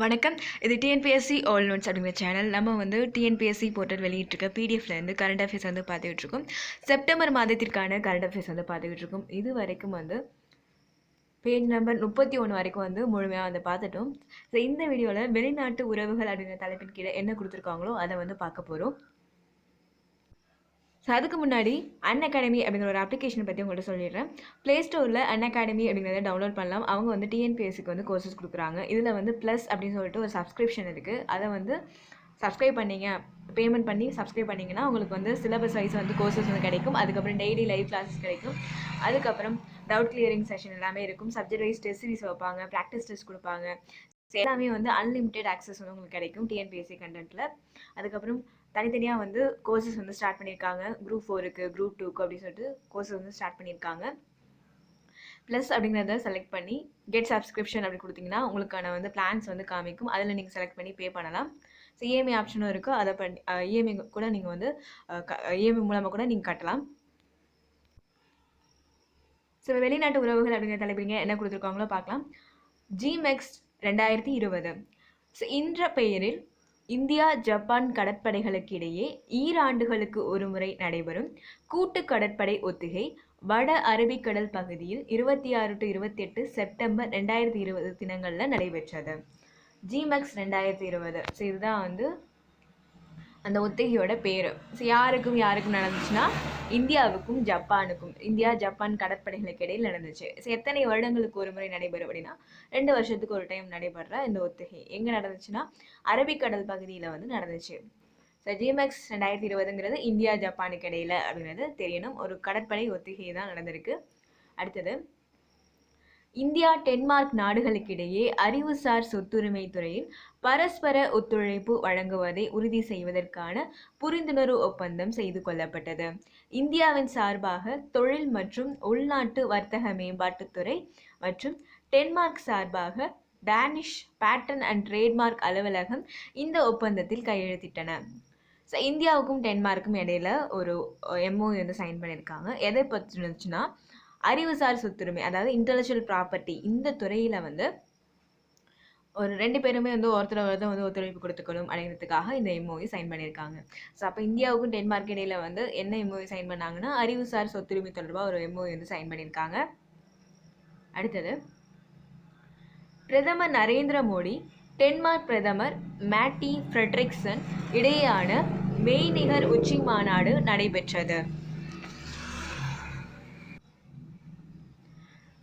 வணக்கம். இது TNPSC all notes அப்படிங்கிற சேனல். நம்ம வந்து டிஎன்பிஎஸ்சி போர்ட்டல் வெளியிட்டிருக்க பிடிஎஃப்லேருந்து கரண்ட் அஃபேர்ஸ் வந்து பார்த்துக்கிட்டு இருக்கோம். செப்டம்பர் மாதத்திற்கான கரண்ட் அஃபேர்ஸ் வந்து பார்த்துக்கிட்டு இருக்கோம். இது வரைக்கும் வந்து பேஜ் நம்பர் 31 வரைக்கும் வந்து முழுமையாக வந்து பார்த்துட்டோம். ஸோ இந்த வீடியோவில் வெளிநாட்டு உறவுகள் அப்படிங்கிற தலைப்பின் கீழே என்ன கொடுத்துருக்காங்களோ அதை வந்து பார்க்க போகிறோம். ஸோ அதுக்கு முன்னாடி அன்அகாடமி அப்படிங்கிற ஒரு அப்ளிகேஷனை பற்றி உங்கள்கிட்ட சொல்லிடுறேன். ப்ளே ஸ்டோரில் அன்அகாடமி அப்படிங்கிறத டவுன்லோட் பண்ணலாம். அவங்க வந்து டிஎன்பிஎஸ்சிக்கு வந்து கோர்சஸ் கொடுக்குறாங்க. இதில் வந்து ப்ளஸ் அப்படின்னு சொல்லிட்டு ஒரு சப்ஸ்கிரிப்ஷன் இருக்குது. அதை வந்து சப்ஸ்கிரைப் பண்ணிங்க, பேமெண்ட் பண்ணி சப்ஸ்கிரைப் பண்ணிங்கன்னா உங்களுக்கு வந்து சிலபஸ் வைஸ் வந்து கோர்சஸ் வந்து கிடைக்கும். அதுக்கப்புறம் டெய்லி லைவ் கிளாஸஸ் கிடைக்கும். அதுக்கப்புறம் டவுட் கிளியரிங் செஷன் எல்லாமே இருக்கும். சப்ஜெக்ட் வைஸ் டெஸ்ட் சீரிஸ் வைப்பாங்க, ப்ராக்டிஸ் டெஸ்ட் கொடுப்பாங்க. எல்லாமே வந்து அன்லிமிட்டெட் ஆக்சஸ் வந்து உங்களுக்கு கிடைக்கும் டிஎன்பிஎஸ்சி கண்டென்ட்டில். அதுக்கப்புறம் தனித்தனியாக வந்து கோர்சஸ் வந்து ஸ்டார்ட் பண்ணியிருக்காங்க. குரூப் 4க்கு, குரூப் 2க்கு அப்படின்னு சொல்லிட்டு கோர்சஸ் வந்து ஸ்டார்ட் பண்ணியிருக்காங்க. ப்ளஸ் அப்படிங்கிறத செலக்ட் பண்ணி கெட் சப்ஸ்கிரிப்ஷன் அப்படி கொடுத்தீங்கன்னா உங்களுக்கான வந்து பிளான்ஸ் வந்து காமிக்கும். அதில் நீங்கள் செலக்ட் பண்ணி பே பண்ணலாம். ஸோ இஎம்ஐ ஆப்ஷனும் இருக்குது. அதை பண்ணி இஎம்ஐ கூட நீங்கள் வந்து இஎம்ஐ மூலமாக கூட நீங்கள் கட்டலாம். ஸோ வெளிநாட்டு உறவுகள் அப்படிங்கிற தலைப்பிங்க என்ன கொடுத்துருக்காங்களோ பார்க்கலாம். ஜிமெக்ஸ் 2020. ஸோ என்ற பெயரில் இந்தியா ஜப்பான் கடற்படைகளுக்கு இடையே ஈராண்டுகளுக்கு ஒரு முறை நடைபெறும் கூட்டு கடற்படை ஒத்திகை வட அரபிக்கடல் பகுதியில் 26 to 28 செப்டம்பர் 2020 தினங்களில் நடைபெற்றது. ஜிமெக்ஸ் 2020. ஸோ இதுதான் வந்து அந்த ஒத்திகையோட பேர். ஸோ யாருக்கும் நடந்துச்சுன்னா இந்தியாவுக்கும் ஜப்பானுக்கும், இந்தியா ஜப்பான் கடற்படைகளுக்கு இடையில் நடந்துச்சு. ஸோ எத்தனை வருடங்களுக்கு ஒரு முறை நடைபெறும் அப்படின்னா 2 வருஷத்துக்கு ஒரு டைம் நடைபெற இந்த ஒத்திகை எங்கே நடந்துச்சுன்னா அரபிக்கடல் பகுதியில் வந்து நடந்துச்சு. ஸோ ஜிமெக்ஸ் 2020ங்கிறது இந்தியா ஜப்பானுக்கு இடையில அப்படிங்கிறது தெரியணும். ஒரு கடற்படை ஒத்திகை தான் நடந்திருக்கு. அடுத்தது, இந்தியா டென்மார்க் நாடுகளுக்கிடையே அறிவுசார் சொத்துரிமை துறையில் பரஸ்பர ஒத்துழைப்பு வழங்குவதை உறுதி செய்வதற்கான புரிந்துணர்வு ஒப்பந்தம் செய்து கொள்ளப்பட்டது. இந்தியாவின் சார்பாக தொழில் மற்றும் உள்நாட்டு வர்த்தக மேம்பாட்டுத்துறை மற்றும் டென்மார்க் சார்பாக டேனிஷ் பேட்டன் அண்ட் ட்ரேட்மார்க் அலுவலகம் இந்த ஒப்பந்தத்தில் கையெழுத்திட்டன. ஸோ இந்தியாவுக்கும் டென்மார்க்கும் இடையில ஒரு எம்ஓ வந்து சைன் பண்ணியிருக்காங்க. எதை பற்றினுச்சுன்னா அறிவுசார் சொத்துரிமை, அதாவது இன்டெலெக்சுவல் ப்ராப்பர்ட்டி, இந்த துறையில் வந்து ஒரு 2 பேருமே வந்து ஒருத்தர் வந்து ஒத்துழைப்பு கொடுத்துக்கணும் அப்படிங்கிறதுக்காக இந்த எம்ஓஐ சைன் பண்ணியிருக்காங்க. ஸோ அப்போ இந்தியாவுக்கும் டென்மார்க் இடையில வந்து என்ன எம்ஓஐ சைன் பண்ணாங்கன்னா அறிவுசார் சொத்துரிமை தொடர்பாக ஒரு எம்ஓஐ வந்து சைன் பண்ணியிருக்காங்க. அடுத்தது, பிரதமர் நரேந்திர மோடி டென்மார்க் பிரதமர் மேட்டி ஃப்ரெட்ரிக்சன் இடையேயான மெய்நிகர் உச்சி மாநாடு நடைபெற்றது.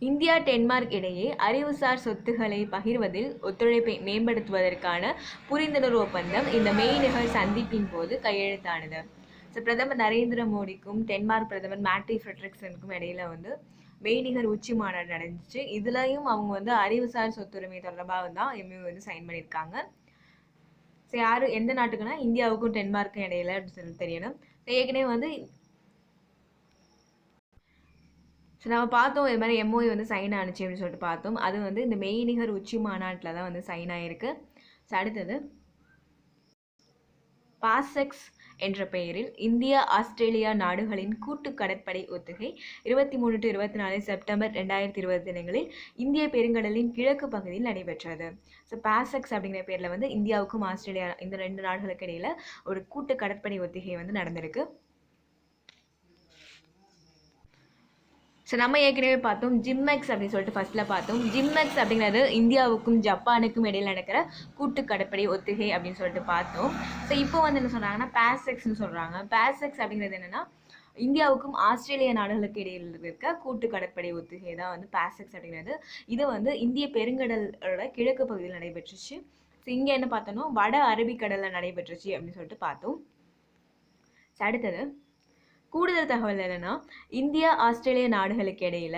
இந்தியா டென்மார்க் இடையே அறிவுசார் சொத்துக்களை பகிர்வதில் ஒத்துழைப்பை மேம்படுத்துவதற்கான புரிந்துணர்வு ஒப்பந்தம் இந்த மெய்நிகர் சந்திப்பின் போது கையெழுத்தானது. ஸோ பிரதமர் நரேந்திர மோடிக்கும் டென்மார்க் பிரதமர் மேட்டி ஃப்ரெட்ரிக்சனுக்கும் இடையில வந்து மெய்நிகர் உச்சி மாநாடு நடந்துச்சு. இதுலையும் அவங்க வந்து அறிவுசார் சொத்துரிமை தொடர்பாக தான் எம்ஓ வந்து சைன் பண்ணியிருக்காங்க. ஸோ யாரு எந்த நாட்டுக்குன்னா இந்தியாவுக்கும் டென்மார்க்கும் இடையில அப்படின்னு சொல்லி தெரியணும். ஏற்கனவே வந்து ஸோ நம்ம பார்த்தோம் இது மாதிரி எம்ஓஐ வந்து சைன் ஆனிச்சு அப்படின்னு சொல்லிட்டு பார்த்தோம். அது வந்து இந்த மெய்நிகர் உச்சி மாநாட்டில் தான் வந்து சைன் ஆகிருக்கு. ஸோ அடுத்தது, பாசெக்ஸ் என்ற பெயரில் இந்தியா ஆஸ்திரேலியா நாடுகளின் கூட்டு கடற்படை ஒத்திகை 23 to 24 செப்டம்பர் 2020 தினங்களில் இந்திய பெருங்கடலின் கிழக்கு பகுதியில் நடைபெற்றது. ஸோ பாசெக்ஸ் அப்படிங்கிற பேரில் வந்து இந்தியாவுக்கும் ஆஸ்திரேலியா இந்த 2 நாடுகளுக்கு இடையில ஒரு கூட்டு கடற்படை ஒத்திகை வந்து நடந்திருக்கு. ஸோ நம்ம ஏற்கனவே பார்த்தோம் ஜிமெக்ஸ் அப்படின்னு சொல்லிட்டு ஃபர்ஸ்ட்டில் பார்த்தோம். ஜிமெக்ஸ் அப்படிங்கிறது இந்தியாவுக்கும் ஜப்பானுக்கும் இடையில் நடக்கிற கூட்டு கடற்படை ஒத்திகை அப்படின்னு சொல்லிட்டு பார்த்தோம். ஸோ இப்போ வந்து என்ன சொல்கிறாங்கன்னா பாசெக்ஸ்னு சொல்கிறாங்க. பாசெக்ஸ் அப்படிங்கிறது என்னென்னா இந்தியாவுக்கும் ஆஸ்திரேலியா நாடுகளுக்கு இடையில் இருக்க கூட்டு கடற்படை ஒத்திகை தான் வந்து பாசெக்ஸ் அப்படிங்கிறது. இது வந்து இந்திய பெருங்கடலோட கிழக்கு பகுதியில் நடைபெற்றுச்சு. ஸோ இங்கே என்ன பார்த்தோன்னா வட அரபிக்கடலில் நடைபெற்றுச்சு அப்படின்னு சொல்லிட்டு பார்த்தோம். ஸோ அடுத்தது, கூடுதல் தகவல் என்னன்னா இந்தியா ஆஸ்திரேலியா நாடுகளுக்கு இடையில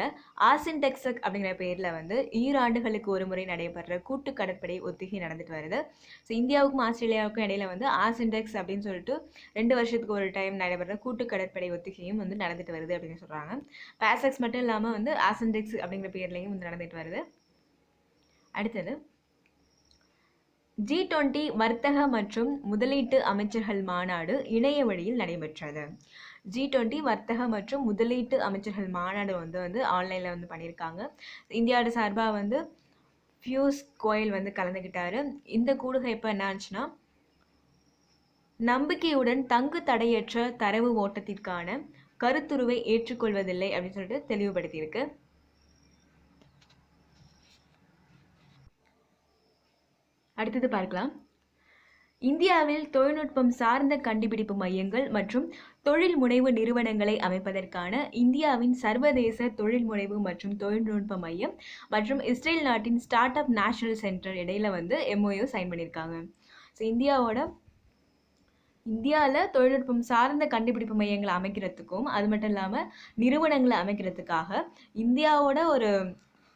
ஆசின்டெக்ஸக் அப்படிங்கிற பேரில் வந்து ஈராண்டுகளுக்கு ஒரு முறை நடைபெற கூட்டு கடற்படை ஒத்திகை நடந்துட்டு வருது. ஸோ இந்தியாவுக்கும் ஆஸ்திரேலியாவுக்கும் இடையில வந்து ஆசின்டெக்ஸ் அப்படின்னு சொல்லிட்டு 2 வருஷத்துக்கு ஒரு டைம் நடைபெற கூட்டு கடற்படை ஒத்திகையும் வந்து நடந்துட்டு வருது அப்படின்னு சொல்கிறாங்க. பாசெக்ஸ் மட்டும் இல்லாமல் வந்து ஆசின்டெக்ஸ் அப்படிங்கிற பேர்லையும் வந்து நடந்துட்டு வருது. அடுத்தது, G20 வர்த்தக மற்றும் முதலீட்டு அமைச்சர்கள் மாநாடு இணைய வழியில் நடைபெற்றது. G20 வர்த்தக மற்றும் முதலீட்டு அமைச்சர்கள் மாநாடு வந்து ஆன்லைனில் வந்து பண்ணியிருக்காங்க. இந்தியாவோட சார்பாக வந்து பியூஷ் கோயல் வந்து கலந்துக்கிட்டாரு. இந்த கூடுகை இப்போ என்ன ஆச்சுன்னா, நம்பிக்கையுடன் தங்கு தடையற்ற தரவு ஓட்டத்திற்கான கருத்துருவை ஏற்றுக்கொள்வதில்லை அப்படின்னு சொல்லிட்டு தெளிவுபடுத்தியிருக்கு. அடுத்தது பார்க்கலாம். இந்தியாவில் தொழில்நுட்பம் சார்ந்த கண்டுபிடிப்பு மையங்கள் மற்றும் தொழில் முனைவு நிறுவனங்களை அமைப்பதற்கான இந்தியாவின் சர்வதேச தொழில் முனைவு மற்றும் தொழில்நுட்ப மையம் மற்றும் இஸ்ரேல் நாட்டின் ஸ்டார்ட் அப் நேஷனல் சென்டர் இடையில வந்து MOU சைன் பண்ணியிருக்காங்க. ஸோ இந்தியாவில் தொழில்நுட்பம் சார்ந்த கண்டுபிடிப்பு மையங்களை அமைக்கிறதுக்கும் அது மட்டும் இல்லாமல் நிறுவனங்களை அமைக்கிறதுக்காக இந்தியாவோட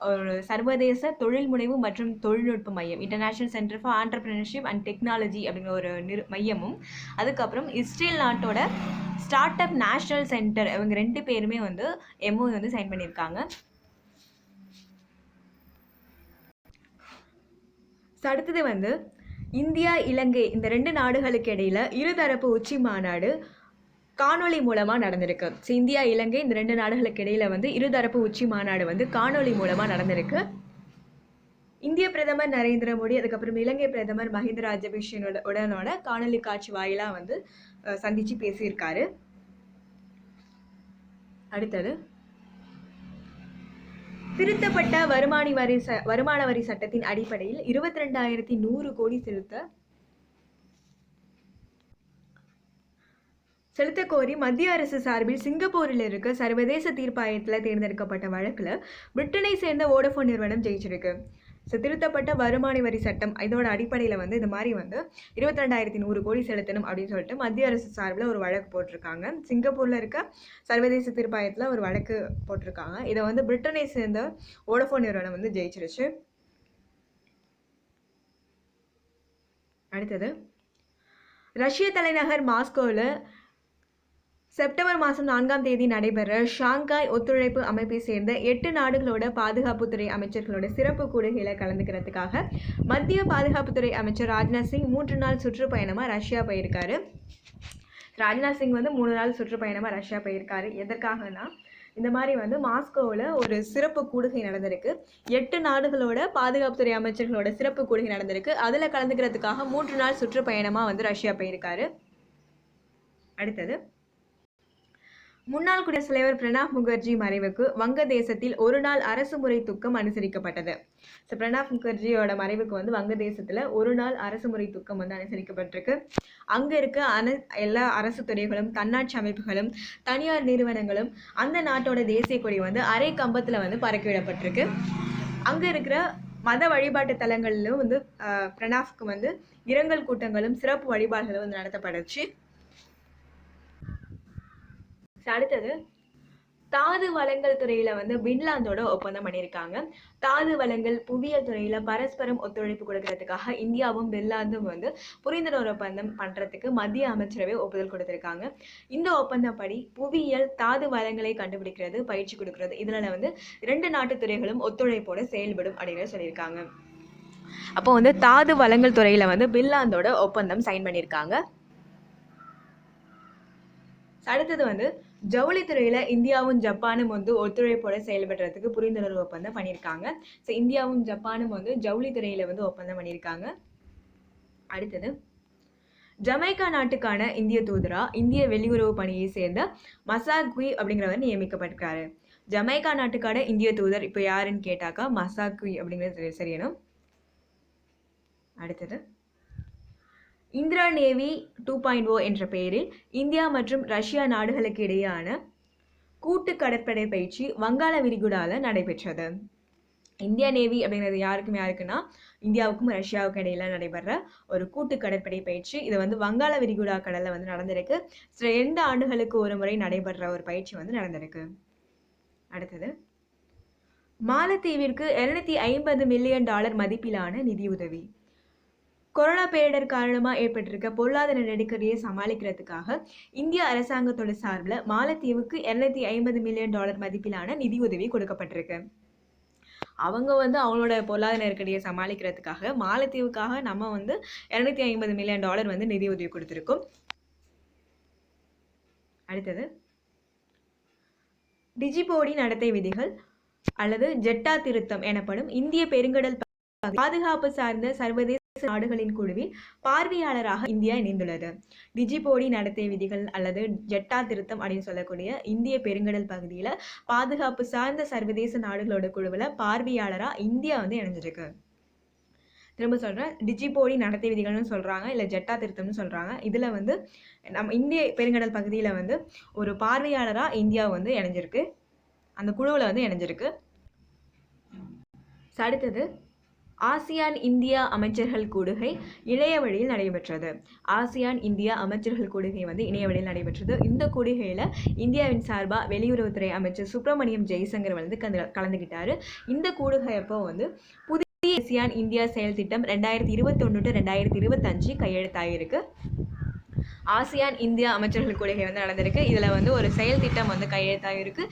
ஒரு சர்வதேச தொழில் முனைவு மற்றும் தொழில்நுட்ப மையம் international centre for entrepreneurship and technology அப்படிங்கிற ஒரு மையமும், அதுக்கப்புறம் இஸ்ரேல் நாட்டோட ஸ்டார்ட் அப் நேஷனல் சென்டர், இவங்க 2 பேருமே வந்து MOU வந்து சைன் பண்ணியிருக்காங்க. அடுத்தது வந்து இந்தியா இலங்கை இந்த 2 நாடுகளுக்கு இடையில இருதரப்பு உச்சி மாநாடு காணொலி மூலமாக நடந்திருக்கு. ஸோ இந்தியா இலங்கை இந்த 2 நாடுகளுக்கு இடையில வந்து இருதரப்பு உச்சி மாநாடு வந்து காணொலி மூலமாக நடந்திருக்கு. இந்திய பிரதமர் நரேந்திர மோடி அதுக்கப்புறம் இலங்கை பிரதமர் மஹிந்த ராஜபக்ஷ உடனோட காணொலி காட்சி வாயிலாக வந்து சந்திச்சு பேசியிருக்காரு. அடுத்தது திருத்தப்பட்ட வருமான வரி சட்டத்தின் அடிப்படையில் 22,100 கோடி செலுத்த கோரி மத்திய அரசு சார்பில் சிங்கப்பூரில் இருக்க சர்வதேச தீர்ப்பாயத்தில் தேர்ந்தெடுக்கப்பட்ட வழக்கில் பிரிட்டனை சேர்ந்த வோடஃபோன் நிறுவனம் ஜெயிச்சிருக்கு. ஸோ திருத்தப்பட்ட வருமான வரி சட்டம் இதோட அடிப்படையில் வந்து இந்த மாதிரி வந்து 22,100 கோடி செலுத்தணும் அப்படின்னு சொல்லிட்டு மத்திய அரசு சார்பில் ஒரு வழக்கு போட்டிருக்காங்க. சிங்கப்பூரில் இருக்க சர்வதேச தீர்ப்பாயத்தில் ஒரு வழக்கு போட்டிருக்காங்க. இதை வந்து பிரிட்டனை சேர்ந்த வோடஃபோன் நிறுவனம் வந்து ஜெயிச்சிருச்சு. அடுத்தது ரஷ்ய தலைநகர் மாஸ்கோவில் செப்டம்பர் மாதம் 4ஆம் தேதி நடைபெற ஷாங்காய் ஒத்துழைப்பு அமைப்பை சேர்ந்த 8 நாடுகளோட பாதுகாப்புத்துறை அமைச்சர்களோட சிறப்பு கூடுகையில கலந்துக்கிறதுக்காக மத்திய பாதுகாப்புத்துறை அமைச்சர் ராஜ்நாத் சிங் 3 நாள் சுற்றுப்பயணமாக ரஷ்யா போயிருக்காரு. ராஜ்நாத் சிங் வந்து 3 நாள் சுற்றுப்பயணமாக ரஷ்யா போயிருக்காரு. எதற்காகனா இந்த மாதிரி வந்து மாஸ்கோவில் ஒரு சிறப்பு கூடுகை நடந்திருக்கு. 8 நாடுகளோட பாதுகாப்புத்துறை அமைச்சர்களோட சிறப்பு கூடுகை நடந்திருக்கு. அதில் கலந்துக்கிறதுக்காக 3 நாள் சுற்றுப்பயணமாக வந்து ரஷ்யா போயிருக்காரு. அடுத்தது முன்னாள் குடியரசுத் தலைவர் பிரணாப் முகர்ஜி மறைவுக்கு வங்கதேசத்தில் 1 நாள் அரசு முறை துக்கம் அனுசரிக்கப்பட்டது. ஸோ பிரணாப் முகர்ஜியோட மறைவுக்கு வந்து வங்கதேசத்தில் 1 நாள் அரசு முறை துக்கம் வந்து அனுசரிக்கப்பட்டிருக்கு. அங்கே இருக்க எல்லா அரசு துறைகளும் தன்னாட்சி அமைப்புகளும் தனியார் நிறுவனங்களும் அந்த நாட்டோட தேசிய கொடி வந்து அரை கம்பத்தில் வந்து பறக்கவிடப்பட்டிருக்கு. அங்கே இருக்கிற மத வழிபாட்டு தலங்களிலும் வந்து பிரணாப்க்கு வந்து இரங்கல் கூட்டங்களும் சிறப்பு வழிபாடுகளும் வந்து நடத்தப்பட்டுச்சு. அடுத்தது தாது வளங்கள் துறையில வந்து பின்லாந்தோட ஒப்பந்தம் பண்ணியிருக்காங்க. தாது வளங்கள் புவியியல் துறையில பரஸ்பரம் ஒத்துழைப்பு கொடுக்கறதுக்காக இந்தியாவும் பின்லாந்தும் வந்து புரிந்துணர்வு ஒப்பந்தம் பண்றதுக்கு மத்திய அமைச்சரவை ஒப்புதல் கொடுத்திருக்காங்க. இந்த ஒப்பந்தப்படி புவியியல் தாது வளங்களை கண்டுபிடிக்கிறது, பயிற்சி கொடுக்கறது, இதுல வந்து 2 நாட்டு துறைகளும் ஒத்துழைப்போட செயல்படும் அப்படின்னு சொல்லியிருக்காங்க. அப்போ வந்து தாது வளங்கள் துறையில வந்து பின்லாந்தோட ஒப்பந்தம் சைன் பண்ணியிருக்காங்க. அடுத்தது வந்து ஜவுளித்துறையில இந்தியாவும் ஜப்பானும் வந்து ஒத்துழைப்போட செயல்படுறதுக்கு புரிந்துணர்வு ஒப்பந்தம் பண்ணியிருக்காங்க. ஸோ இந்தியாவும் ஜப்பானும் வந்து ஜவுளித்துறையில வந்து ஒப்பந்தம் பண்ணியிருக்காங்க. அடுத்தது ஜமைக்கா நாட்டுக்கான இந்திய தூதரா இந்திய வெளியுறவு பணியை சேர்ந்த மசாக்வி அப்படிங்கிறவர் நியமிக்கப்பட்டிருக்காரு. ஜமைக்கா நாட்டுக்கான இந்திய தூதர் இப்போ யாருன்னு கேட்டாக்கா மசாக்வி அப்படிங்கிறது சரியணும். அடுத்தது இந்திரா நேவி 2.0 என்ற பெயரில் இந்தியா மற்றும் ரஷ்யா நாடுகளுக்கு இடையேயான கூட்டு கடற்படை பயிற்சி வங்காள விரிகுடாவில் நடைபெற்றது. இந்தியா நேவி அப்படிங்கிறது யாருக்குன்னா இந்தியாவுக்கும் ரஷ்யாவுக்கும் இடையில நடைபெற ஒரு கூட்டு கடற்படை பயிற்சி. இது வந்து வங்காள விரிகுடா கடல்ல வந்து நடந்திருக்கு. 2 ஆண்டுகளுக்கு ஒரு முறை நடைபெற ஒரு பயிற்சி வந்து நடந்திருக்கு. அடுத்தது மாலத்தீவிற்கு $250 மில்லியன் மதிப்பிலான நிதியுதவி. கொரோனா பேரிடர் காரணமாக ஏற்பட்டிருக்க பொருளாதார நெருக்கடியை சமாளிக்கிறதுக்காக இந்திய அரசாங்கத்தோட சார்பில் மாலத்தீவுக்கு $250 மில்லியன் மதிப்பிலான நிதி உதவி கொடுக்கப்பட்டிருக்கு. அவங்க வந்து அவங்களோட பொருளாதார நெருக்கடியை சமாளிக்கிறதுக்காக மாலத்தீவுக்காக நம்ம வந்து $250 மில்லியன் வந்து நிதி உதவி கொடுத்துருக்கோம். அடுத்தது டிஜிபோடி நடத்தை விதிகள் அல்லது ஜெட்டா திருத்தம் எனப்படும் இந்திய பெருங்கடல் பாதுகாப்பு சார்ந்த சர்வதேச நாடுகளின் குழுவில் பார்வையாளராக இந்தியா இணைந்துள்ளது. டிஜிபோடி நடத்தை விதிகள் அல்லது ஜெட்டா திருத்தம் அப்படின்னு சொல்லக்கூடிய இந்திய பெருங்கடல் பகுதியில பாதுகாப்பு சார்ந்த சர்வதேச நாடுகளோட குழுவில் பார்வையாளரா இந்தியா வந்து இணைஞ்சிருக்கு. திரும்ப சொல்றேன், டிஜிபோடி நடத்தை விதிகள்னு சொல்றாங்க, இல்ல ஜெட்டா திருத்தம்னு சொல்றாங்க. இதுல வந்து நம்ம இந்திய பெருங்கடல் பகுதியில வந்து ஒரு பார்வையாளரா இந்தியா வந்து இணைஞ்சிருக்கு, அந்த குழுவில் வந்து இணைஞ்சிருக்கு. அடுத்தது ஆசியான் இந்தியா அமைச்சர்கள் கூடுகை இணைய வழியில் நடைபெற்றது. ஆசியான் இந்தியா அமைச்சர்கள் கூடுகை வந்து இணைய வழியில் நடைபெற்றது. இந்த கூடுகையில் இந்தியாவின் சார்பாக வெளியுறவுத்துறை அமைச்சர் சுப்பிரமணியம் ஜெய்சங்கர் வந்து கலந்துக்கிட்டாரு. இந்த கூடுகை அப்போ வந்து புதிய ஆசியான் இந்தியா செயல் திட்டம் 2021 to 2025 கையெழுத்தாயிருக்கு. ஆசியான் இந்தியா அமைச்சர்கள் கூடுகை வந்து நடந்திருக்கு. இதில் வந்து ஒரு செயல் திட்டம் வந்து கையெழுத்தாயிருக்கு.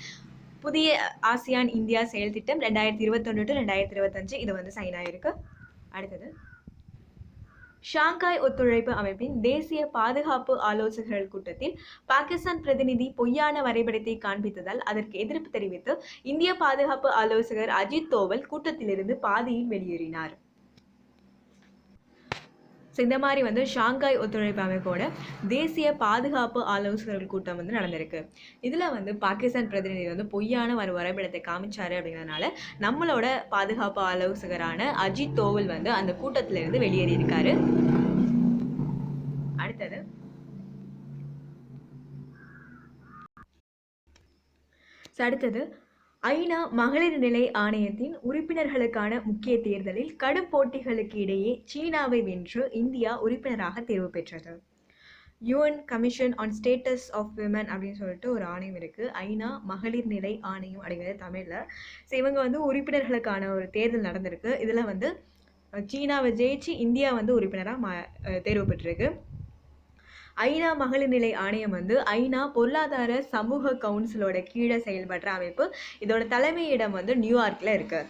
புதிய ஆசியான் இந்தியா செயல் திட்டம் 2021 to 2025 இது வந்து சைன் ஆயிருக்கு. அடுத்தது ஷாங்காய் ஒத்துழைப்பு அமைப்பின் தேசிய பாதுகாப்பு ஆலோசகர்கள் கூட்டத்தில் பாகிஸ்தான் பிரதிநிதி பொய்யான வரைபடத்தை காண்பித்ததால் அதற்கு எதிர்ப்பு தெரிவித்து இந்திய பாதுகாப்பு ஆலோசகர் அஜித் தோவல் கூட்டத்திலிருந்து பாதியில் வெளியேறினார். இந்த மாதிரி வந்து ஷாங்காய் ஒத்துழைப்பு அமைப்போட தேசிய பாதுகாப்பு ஆலோசகர்கள் கூட்டம் வந்து நடந்திருக்கு. இதில் வந்து பாகிஸ்தான் பிரதிநிதி வந்து பொய்யான வரைபடத்தை காமிச்சாரு அப்படிங்கிறதுனால நம்மளோட பாதுகாப்பு ஆலோசகரான அஜித் தோவல் வந்து அந்த கூட்டத்திலிருந்து வெளியேறி இருக்காரு. அடுத்தது ஐநா மகளிர் நிலை ஆணையத்தின் உறுப்பினர்களுக்கான முக்கிய தேர்தலில் கடும் போட்டிகளுக்கு இடையே சீனாவை வென்று இந்தியா உறுப்பினராக தேர்வு பெற்றது. UN commission on status of women அப்படின்னு சொல்லிட்டு ஒரு ஆணையம் இருக்குது. ஐநா மகளிர் நிலை ஆணையம் அப்படிங்கிறது தமிழில். ஸோ இவங்க வந்து உறுப்பினர்களுக்கான ஒரு தேர்தல் நடந்திருக்கு. இதில் வந்து சீனாவை ஜெயிச்சு இந்தியா வந்து உறுப்பினராக தேர்வு பெற்றிருக்கு. ஐநா மகளிர் நிலை ஆணையம் வந்து ஐநா பொருளாதார சமூக கவுன்சிலோட கீழே செயல்படுற அமைப்பு. இதோட தலைமையிடம் வந்து நியூயார்க்கில் இருக்கு.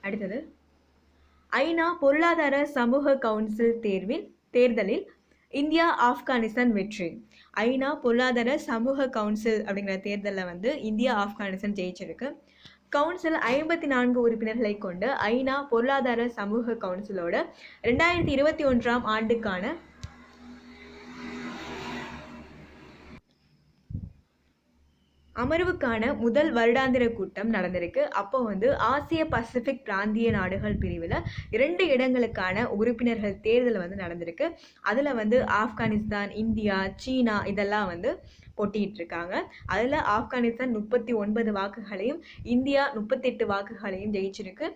அடுத்தது ஐநா பொருளாதார சமூக கவுன்சில் தேர்தலில் இந்தியா ஆப்கானிஸ்தான் வெற்றி. ஐநா பொருளாதார சமூக கவுன்சில் அப்படிங்கிற தேர்தலில் வந்து இந்தியா ஆப்கானிஸ்தான் ஜெயிச்சிருக்கு. கவுன்சில் 54 உறுப்பினர்களை கொண்டு ஐநா பொருளாதார சமூக கவுன்சிலோட 2021 ஆண்டுக்கான அமர்வுக்கான முதல் வருடாந்திர கூட்டம் நடந்திருக்கு. அப்போ வந்து ஆசிய பசிபிக் பிராந்திய நாடுகள் பிரிவில் 2 இடங்களுக்கான உறுப்பினர்கள் தேர்தல் வந்து நடந்திருக்கு. அதில் வந்து ஆப்கானிஸ்தான், இந்தியா, சீனா இதெல்லாம் வந்து போட்டிட்டு இருக்காங்க. அதில் ஆப்கானிஸ்தான் 39 வாக்குகளையும் இந்தியா 38 வாக்குகளையும் ஜெயிச்சிருக்கு.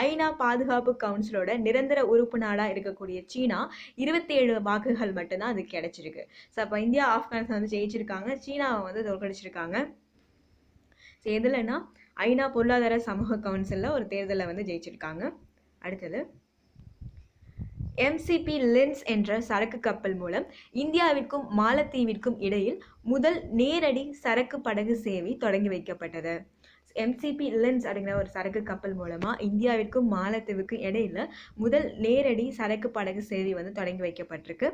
ஐநா பாதுகாப்பு கவுன்சிலோட நிரந்தர உறுப்பு நாடாக இருக்கக்கூடிய சீனா 27 வாக்குகள் மட்டும்தான் அதுக்கு கிடைச்சிருக்கு. ஸோ அப்போ இந்தியா ஆப்கானிஸ்தான் வந்து ஜெயிச்சிருக்காங்க, சீனாவை வந்து தோற்கடிச்சிருக்காங்க. ஸோ எதுலன்னா ஐநா பொருளாதார சமூக கவுன்சிலில் ஒரு தேர்தலை வந்து ஜெயிச்சிருக்காங்க. அடுத்தது எம்சிபி லின்ஸ் என்ற சரக்கு கப்பல் மூலம் இந்தியாவிற்கும் மாலத்தீவிற்கும் இடையில் முதல் நேரடி சரக்கு படகு சேவை தொடங்கி வைக்கப்பட்டது. எம்சிபி லின்ஸ் அப்படிங்கிற ஒரு சரக்கு கப்பல் மூலமாக இந்தியாவிற்கும் மாலத்தீவுக்கும் இடையில முதல் நேரடி சரக்கு படகு சேவை வந்து தொடங்கி வைக்கப்பட்டிருக்கு.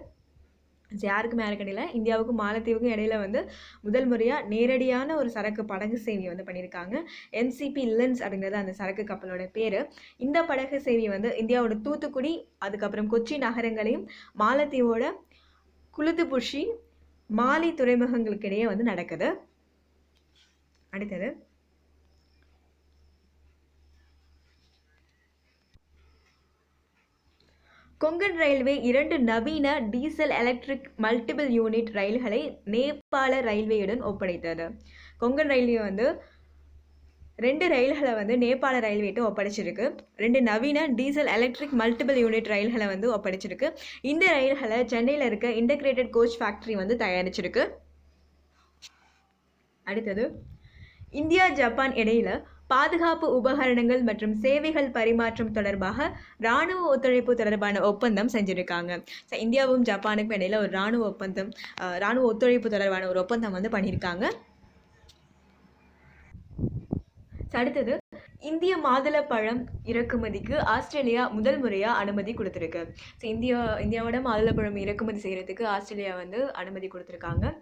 யாருக்கும் யாருக்கடையில் இந்தியாவுக்கும் மாலத்தீவுக்கும் இடையில வந்து முதல் முறையாக நேரடியான ஒரு சரக்கு படகு சேவை வந்து பண்ணியிருக்காங்க. எம்சிபி லின்ஸ் அப்படிங்கிறது அந்த சரக்கு கப்பலோட பேர். இந்த படகு சேவை வந்து இந்தியாவோட தூத்துக்குடி, அதுக்கப்புறம் கொச்சி நகரங்களையும் மாலத்தீவோட குலுதுபுஷி, மாலி துறைமுகங்களுக்கு இடையே வந்து நடக்குது. அடுத்தது கொங்கன் ரயில்வே 2 நவீன டீசல் எலக்ட்ரிக் மல்டிபிள் யூனிட் ரயில்களை நேபாள ரயில்வேயுடன் ஒப்படைத்தது. கொங்கன் ரயில்வே வந்து 2 ரயில்களை வந்து நேபாள ரயில்வேட்டு ஒப்படைச்சிருக்கு. 2 நவீன டீசல் எலக்ட்ரிக் மல்டிபிள் யூனிட் ரயில்களை வந்து ஒப்படைச்சிருக்கு. இந்த ரயில்களை சென்னையில் இருக்க இன்டகிரேட்டட் கோச் ஃபேக்டரி வந்து தயாரிச்சிருக்கு. அடுத்தது இந்தியா ஜப்பான் இடையில பாதுகாப்பு உபகரணங்கள் மற்றும் சேவைகள் பரிமாற்றம் தொடர்பாக இராணுவ ஒத்துழைப்பு தொடர்பான ஒப்பந்தம் செஞ்சுருக்காங்க. ஸோ இந்தியாவும் ஜப்பானுக்கும் இடையில ஒரு இராணுவ ஒத்துழைப்பு தொடர்பான ஒரு ஒப்பந்தம் வந்து பண்ணியிருக்காங்க. அடுத்தது இந்திய மாதுளப்பழம் இறக்குமதிக்கு ஆஸ்திரேலியா முதல் முறையாக அனுமதி கொடுத்துருக்கு. ஸோ இந்தியாவோட மாதுளப்பழம் இறக்குமதி செய்கிறதுக்கு ஆஸ்திரேலியா வந்து அனுமதி கொடுத்துருக்காங்க.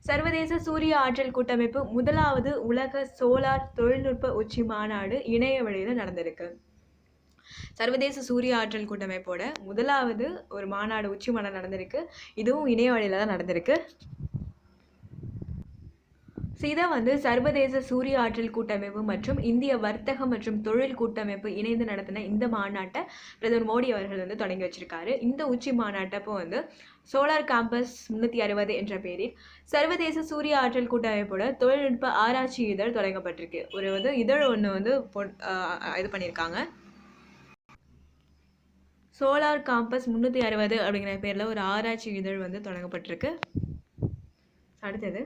சர்வதேச சூரிய ஆற்றல் கூட்டமைப்பு முதலாவது உலக சோலார் தொழில்நுட்ப உச்சி மாநாடு இணைய வழியில் நடந்திருக்கு. சர்வதேச சூரிய ஆற்றல் கூட்டமைப்போட முதலாவது ஒரு மாநாடு உச்சி மாநாடு நடந்திருக்கு. இதுவும் இணைய வழியில் தான் நடந்திருக்கு. இதை வந்து சர்வதேச சூரிய ஆற்றல் கூட்டமைப்பு மற்றும் இந்திய வர்த்தக மற்றும் தொழில் கூட்டமைப்பு இணைந்து நடத்தின இந்த மாநாட்டை பிரதமர் மோடி அவர்கள் வந்து தொடங்கி வச்சிருக்காரு. இந்த உச்சி மாநாட்டப்போ வந்து சோலார் கேம்பஸ் 360 என்ற பெயரில் சர்வதேச சூரிய ஆற்றல் கூட்டமைப்போட தொழில்நுட்ப ஆராய்ச்சி இதழ் தொடங்கப்பட்டிருக்கு. ஒரு வந்து இதழ் ஒன்று வந்து இது பண்ணியிருக்காங்க. சோலார் கேம்பஸ் 360 அப்படிங்கிற பேரில் ஒரு ஆராய்ச்சி இதழ் வந்து தொடங்கப்பட்டிருக்கு. அடுத்தது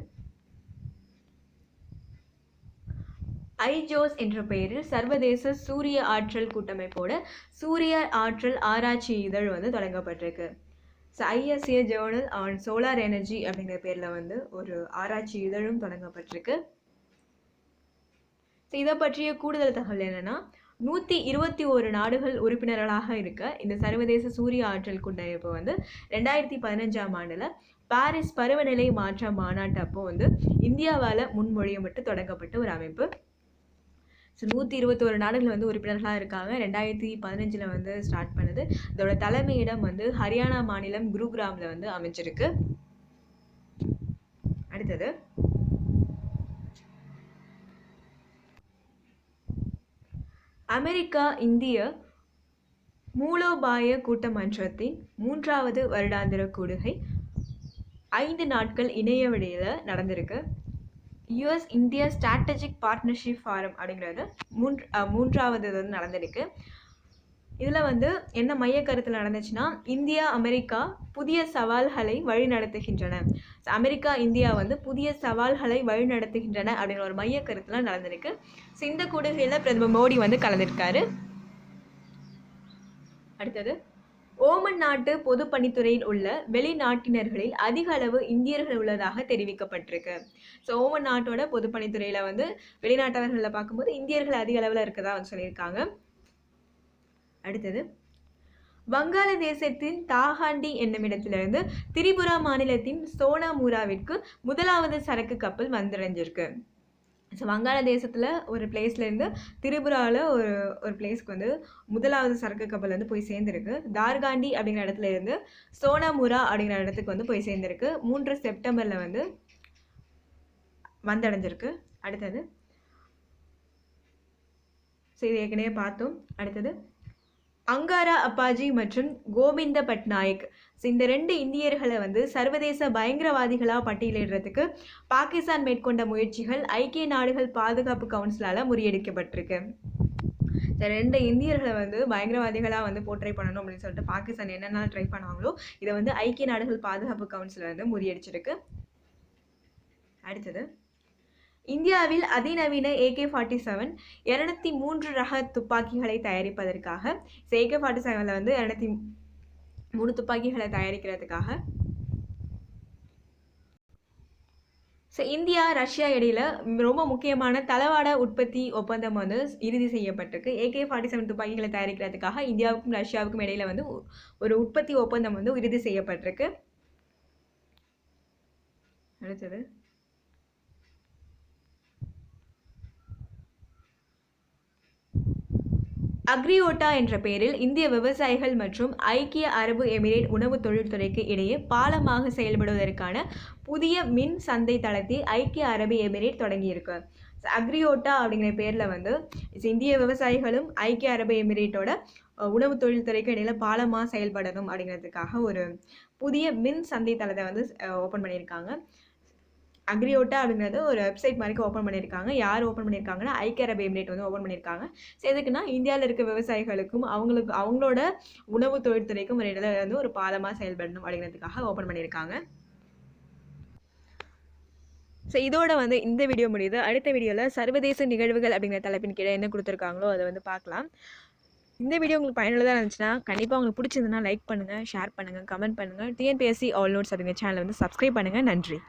ஐஜோஸ் என்ற பெயரில் சர்வதேச சூரிய ஆற்றல் கூட்டமைப்போட சூரிய ஆற்றல் ஆராய்ச்சி இதழ் வந்து தொடங்கப்பட்டிருக்கு. So ISA journal on solar energy அப்படிங்கிற பேரில் வந்து ஒரு ஆராய்ச்சி இதழும் தொடங்கப்பட்டிருக்கு. ஸோ இதை பற்றிய கூடுதல் தகவல் என்னென்னா 121 நாடுகள் உறுப்பினர்களாக இருக்க இந்த சர்வதேச சூரிய ஆற்றல் கூட்டமைப்பு வந்து 2015ஆம் ஆண்டில் பாரிஸ் பருவநிலை மாற்ற மாநாட்டு அப்போ வந்து இந்தியாவால் முன்மொழியப்பட்டு தொடங்கப்பட்ட ஒரு அமைப்பு. ஸோ 121 நாடுகள் வந்து உறுப்பினர்களாக இருக்காங்க. 2015 வந்து ஸ்டார்ட் பண்ணுது. இதோட தலைமையிடம் வந்து ஹரியானா மாநிலம் குருகிராமில் வந்து அமைச்சிருக்கு. அடுத்தது அமெரிக்கா இந்திய மூலோபாய கூட்டமன்றத்தின் 3வது வருடாந்திர கூடுகை 5 நாட்கள் இணைய வழியில் நடந்திருக்கு. US India strategic partnership forum அப்படிங்கிறது மூன்றாவது வந்து நடந்திருக்கு. இதில் வந்து என்ன மைய கருத்தில் நடந்துச்சுன்னா இந்தியா அமெரிக்கா புதிய சவால்களை வழிநடத்துகின்றன. அமெரிக்கா இந்தியா வந்து புதிய சவால்களை வழிநடத்துகின்றன அப்படிங்கிற ஒரு மைய கருத்தில் நடந்திருக்கு. ஸோ இந்த கூடுகையில் பிரதமர் மோடி வந்து கலந்துருக்காரு. அடுத்தது ஓமன் நாட்டு பொதுப்பணித்துறையில் உள்ள வெளிநாட்டினர்களில் அதிக அளவு இந்தியர்கள் உள்ளதாக தெரிவிக்கப்பட்டிருக்கு. ஸோ ஓமன் நாட்டோட பொதுப்பணித்துறையில் வந்து வெளிநாட்டவர்களில் பார்க்கும்போது இந்தியர்கள் அதிக அளவில் இருக்கதா வந்து சொல்லியிருக்காங்க. அடுத்தது வங்காளதேசத்தின் தாகாண்டி என்னும் இடத்திலிருந்து திரிபுரா மாநிலத்தின் சோனாமுராவிற்கு முதலாவது சரக்கு கப்பல் வந்தடைஞ்சிருக்கு. ஸோ வங்காளதேசத்தில் ஒரு பிளேஸ்லேருந்து திரிபுராவில் ஒரு பிளேஸ்க்கு வந்து முதலாவது சரக்கு கப்பல் வந்து போய் சேர்ந்துருக்கு. தார்காண்டி அப்படிங்கிற இடத்துல இருந்து சோனாமுரா அப்படிங்கிற இடத்துக்கு வந்து போய் சேர்ந்துருக்கு. 3 செப்டம்பரில் வந்து வந்தடைஞ்சிருக்கு. அடுத்தது ஸோ இது ஏற்கனவே பார்த்தோம். அடுத்தது அங்காரா அப்பாஜி மற்றும் கோவிந்த பட்நாயக் இந்த 2 இந்தியர்களை வந்து சர்வதேச பயங்கரவாதிகளாக பட்டியலிடுறதுக்கு பாகிஸ்தான் மேற்கொண்ட முயற்சிகள் ஐக்கிய நாடுகள் பாதுகாப்பு கவுன்சிலால் முறியடிக்கப்பட்டிருக்கு. இந்த 2 இந்தியர்களை வந்து பயங்கரவாதிகளாக வந்து போர்ட்ரை பண்ணணும் அப்படின்னு சொல்லிட்டு பாகிஸ்தான் என்னென்ன ட்ரை பண்ணாங்களோ இதை வந்து ஐக்கிய நாடுகள் பாதுகாப்பு கவுன்சில் வந்து முறியடிச்சிருக்கு. அடுத்தது இந்தியாவில் அதிநவீன AK-47 203 ரக துப்பாக்கிகளை தயாரிப்பதற்காக AK-47 வந்து 203 துப்பாக்கிகளை தயாரிக்கிறதுக்காக இந்தியா ரஷ்யா இடையில ரொம்ப முக்கியமான தளவாட உற்பத்தி ஒப்பந்தம் வந்து இறுதி செய்யப்பட்டிருக்கு. AK-47 துப்பாக்கிகளை தயாரிக்கிறதுக்காக இந்தியாவுக்கும் ரஷ்யாவுக்கும் இடையில வந்து ஒரு உற்பத்தி ஒப்பந்தம் வந்து இறுதி செய்யப்பட்டிருக்கு. அடுத்தது அக்ரியோட்டா என்ற பெயரில் இந்திய விவசாயிகள் மற்றும் ஐக்கிய அரபு எமிரேட் உணவு தொழில்துறைக்கு இடையே பாலமாக செயல்படுவதற்கான புதிய மின் சந்தை தளத்தை ஐக்கிய அரபு எமிரேட் தொடங்கியிருக்கு. அக்ரியோட்டா அப்படிங்கிற பேரில் வந்து இந்திய விவசாயிகளும் ஐக்கிய அரபு எமிரேட்டோட உணவு தொழில்துறைக்கு இடையில பாலமாக செயல்படணும் அப்படிங்கிறதுக்காக ஒரு புதிய மின் சந்தை தளத்தை வந்து ஓப்பன் பண்ணியிருக்காங்க. அக்ரியோட்டா அப்படிங்கிறது ஒரு வெப்சைட் மாதிரி ஓப்பன் பண்ணியிருக்காங்க. யார் ஓப்பன் பண்ணியிருக்காங்கன்னா ஐக்கிய அரபு எமிரேட் வந்து ஓப்பன் பண்ணியிருக்காங்க. ஸோ எதுக்குன்னா இந்தியாவில் இருக்க விவசாயிகளுக்கும் அவங்களோட உணவு தொழில்துறைக்கும் ஒரு இடத்துல வந்து ஒரு பாலமாக செயல்படணும் அப்படிங்கிறதுக்காக ஓப்பன் பண்ணியிருக்காங்க. ஸோ இதோட வந்து இந்த வீடியோ முடியுது. அடுத்த வீடியோவில் சர்வதேச நிகழ்வுகள் அப்படிங்கிற தலைப்பின் கீழே என்ன கொடுத்துருக்காங்களோ அதை வந்து பார்க்கலாம். இந்த வீடியோ உங்களுக்கு பயனுள்ளதாக இருந்துச்சுன்னா கண்டிப்பாக உங்களுக்கு பிடிச்சிருந்ததுன்னா லைக் பண்ணுங்கள், ஷேர் பண்ணுங்கள், கமெண்ட் பண்ணுங்கள். TNPSC ஆல் நோட்ஸ் அப்படிங்கிற சேனலை வந்து சப்ஸ்கிரைப் பண்ணுங்கள். நன்றி.